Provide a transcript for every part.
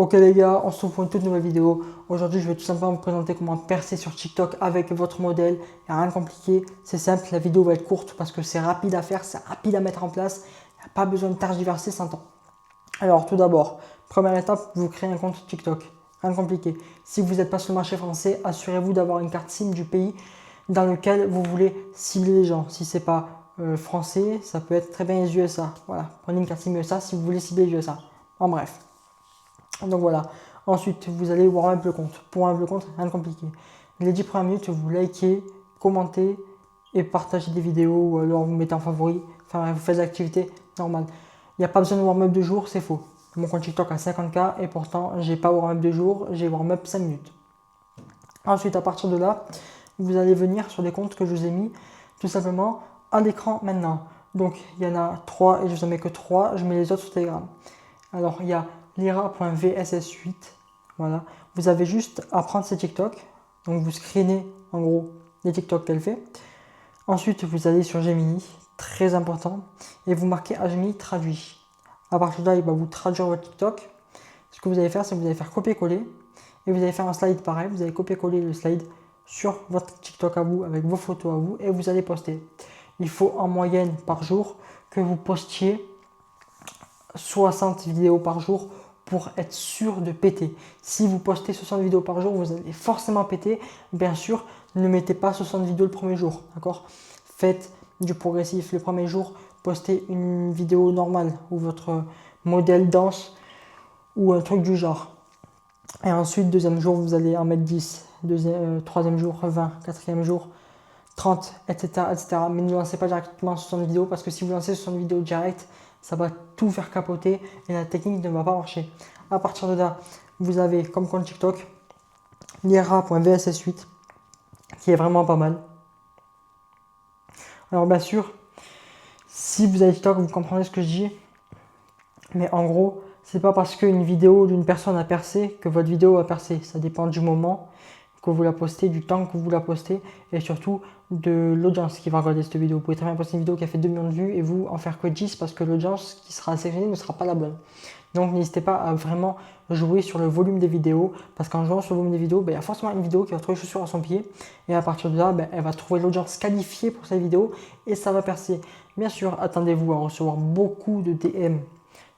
Ok les gars, on se retrouve pour une toute nouvelle vidéo. Aujourd'hui, je vais tout simplement vous présenter comment percer sur TikTok avec votre modèle. Il n'y a rien de compliqué, c'est simple, la vidéo va être courte parce que c'est rapide à faire, c'est rapide à mettre en place. Il n'y a pas besoin de tergiverser 100 ans. Alors tout d'abord, première étape, vous créez un compte TikTok. Rien de compliqué. Si vous n'êtes pas sur le marché français, assurez-vous d'avoir une carte SIM du pays dans lequel vous voulez cibler les gens. Si c'est pas français, ça peut être très bien les USA. Voilà, prenez une carte SIM USA si vous voulez cibler les USA. En bref. Donc voilà. Ensuite, vous allez warm up le compte. Pour warm up le compte, rien de compliqué. Les 10 premières minutes, vous likez, commentez et partagez des vidéos ou alors vous mettez en favori. Enfin, vous faites l'activité normale. Il n'y a pas besoin de warm up de jour, c'est faux. Mon compte TikTok a 50K et pourtant, j'ai pas warm up de jour, j'ai warm up 5 minutes. Ensuite, à partir de là, vous allez venir sur les comptes que je vous ai mis tout simplement à l'écran maintenant. Donc, il y en a 3 et je vous en mets que 3. Je mets les autres sur Telegram. Alors, il y a lira.vss8. Voilà. Vous avez juste à prendre ces TikTok. Donc, vous screenez en gros les TikTok qu'elle fait. Ensuite, vous allez sur Gemini, très important, et vous marquez à Gemini traduit. À partir de là, il va vous traduire votre TikTok. Ce que vous allez faire, c'est que vous allez faire copier-coller et vous allez faire un slide pareil. Vous allez copier-coller le slide sur votre TikTok à vous, avec vos photos à vous, et vous allez poster. Il faut en moyenne par jour que vous postiez 60 vidéos par jour pour être sûr de péter. Si vous postez 60 vidéos par jour, vous allez forcément péter. Bien sûr, ne mettez pas 60 vidéos le premier jour, d'accord? Faites du progressif. Le premier jour, postez une vidéo normale où votre modèle danse ou un truc du genre. Et ensuite, deuxième jour, vous allez en mettre 10. Troisième jour, 20. Quatrième jour, 30, etc., etc. Mais ne lancez pas directement 60 vidéos parce que si vous lancez 60 vidéos direct, ça va tout faire capoter et la technique ne va pas marcher. À partir de là, vous avez comme compte TikTok lira.vss8 qui est vraiment pas mal. Alors bien sûr, si vous avez TikTok, vous comprenez ce que je dis. Mais en gros, c'est pas parce qu'une vidéo d'une personne a percé que votre vidéo a percé. Ça dépend du moment que vous la postez, du temps que vous la postez et surtout de l'audience qui va regarder cette vidéo. Vous pouvez très bien poster une vidéo qui a fait 2 millions de vues et vous en faire que 10 parce que l'audience qui sera sélectionnée ne sera pas la bonne. Donc n'hésitez pas à vraiment jouer sur le volume des vidéos parce qu'en jouant sur le volume des vidéos, il y a forcément une vidéo qui va trouver chaussures à son pied et à partir de là, elle va trouver l'audience qualifiée pour cette vidéo et ça va percer. Bien sûr, attendez-vous à recevoir beaucoup de DM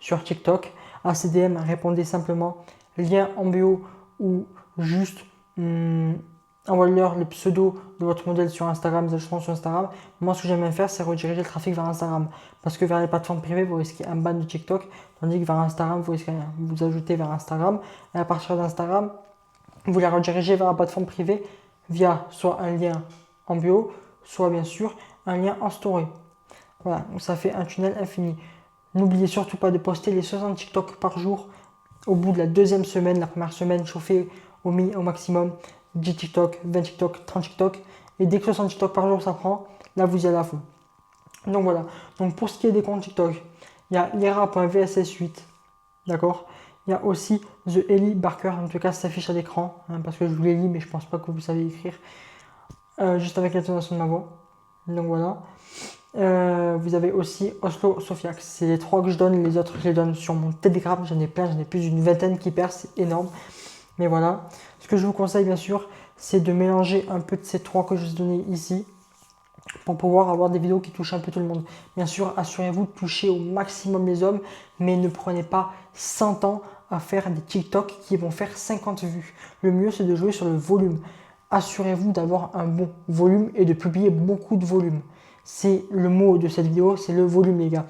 sur TikTok. À ces DM, répondez simplement lien en bio ou juste envoyez-leur le pseudo de votre modèle sur Instagram, des ajouteront sur Instagram. Moi, ce que j'aime bien faire, c'est rediriger le trafic vers Instagram. Parce que vers les plateformes privées, vous risquez un ban de TikTok, tandis que vers Instagram, vous risquez rien. Vous vous ajoutez vers Instagram, et à partir d'Instagram, vous la redirigez vers la plateforme privée via soit un lien en bio, soit bien sûr un lien en story. Voilà, donc ça fait un tunnel infini. N'oubliez surtout pas de poster les 60 TikTok par jour. Au bout de la deuxième semaine, la première semaine, chauffez au maximum 10 TikTok, 20 TikTok, 30 TikTok. Et dès que 60 TikTok par jour ça prend, là vous y allez à fond. Donc voilà. Donc pour ce qui est des comptes TikTok, il y a lira.vss8. D'accord. Il y a aussi The Ellie Barker. En tout cas, ça s'affiche à l'écran. Parce que je vous l'ai dit, mais je pense pas que vous savez écrire. Juste avec l'intonation de ma voix. Donc voilà. Vous avez aussi Oslo Sofiax. C'est les 3 que je donne. Les autres, je les donne sur mon Telegram. J'en ai plein. J'en ai plus d'une vingtaine qui percent. C'est énorme. Mais voilà. Ce que je vous conseille, bien sûr, c'est de mélanger un peu de ces 3 que je vous ai donnés ici pour pouvoir avoir des vidéos qui touchent un peu tout le monde. Bien sûr, assurez-vous de toucher au maximum les hommes, mais ne prenez pas 100 ans à faire des TikTok qui vont faire 50 vues. Le mieux, c'est de jouer sur le volume. Assurez-vous d'avoir un bon volume et de publier beaucoup de volume. C'est le mot de cette vidéo, c'est le volume, les gars.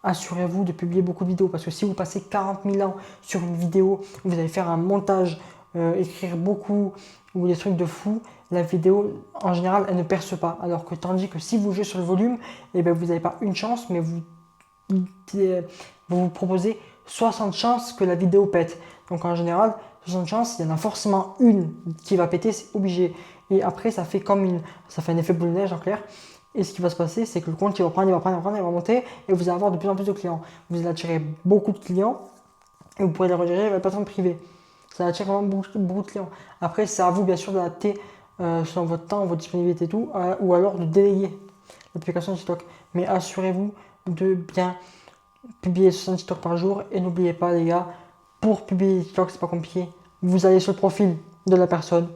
Assurez-vous de publier beaucoup de vidéos parce que si vous passez 40 000 ans sur une vidéo, vous allez faire un montage, écrire beaucoup ou des trucs de fou, la vidéo en général elle ne perce pas. Alors que tandis que si vous jouez sur le volume, eh bien, vous n'avez pas une chance, mais vous proposez 60 chances que la vidéo pète. Donc en général, 60 chances, il y en a forcément une qui va péter, c'est obligé. Et après, ça fait un effet boule de neige en clair. Et ce qui va se passer, c'est que le compte il va prendre, il va monter et vous allez avoir de plus en plus de clients. Vous allez attirer beaucoup de clients et vous pourrez les rediriger vers la plateforme privée. Ça attire vraiment beaucoup de clients. Après, c'est à vous bien sûr d'adapter selon votre temps, votre disponibilité et tout, ou alors de déléguer l'application TikTok. Mais assurez-vous de bien publier 60 TikTok par jour et n'oubliez pas les gars, pour publier TikTok, c'est pas compliqué. Vous allez sur le profil de la personne,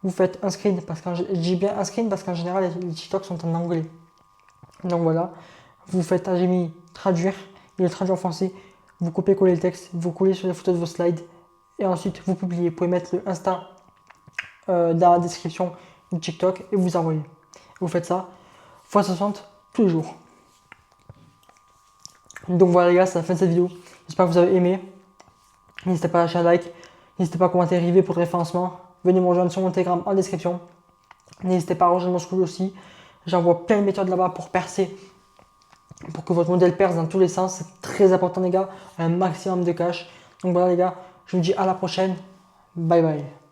vous faites un screen, parce que j'ai bien un screen parce qu'en général les TikTok sont en anglais. Donc voilà, vous faites un Gemini traduire, il le traduit en français, vous copiez-collez le texte, vous collez sur les photos de vos slides et ensuite vous publiez. Vous pouvez mettre le Insta dans la description du TikTok et vous envoyez. Vous faites ça x 60 tous les jours. Donc voilà les gars, c'est la fin de cette vidéo. J'espère que vous avez aimé. N'hésitez pas à lâcher un like, n'hésitez pas à commenter rivé pour le référencement. Venez me rejoindre sur mon Telegram en description. N'hésitez pas à rejoindre mon school aussi. J'envoie plein de méthodes là-bas pour percer, pour que votre modèle perce dans tous les sens. C'est très important les gars, un maximum de cash. Donc voilà les gars, je vous dis à la prochaine. Bye bye.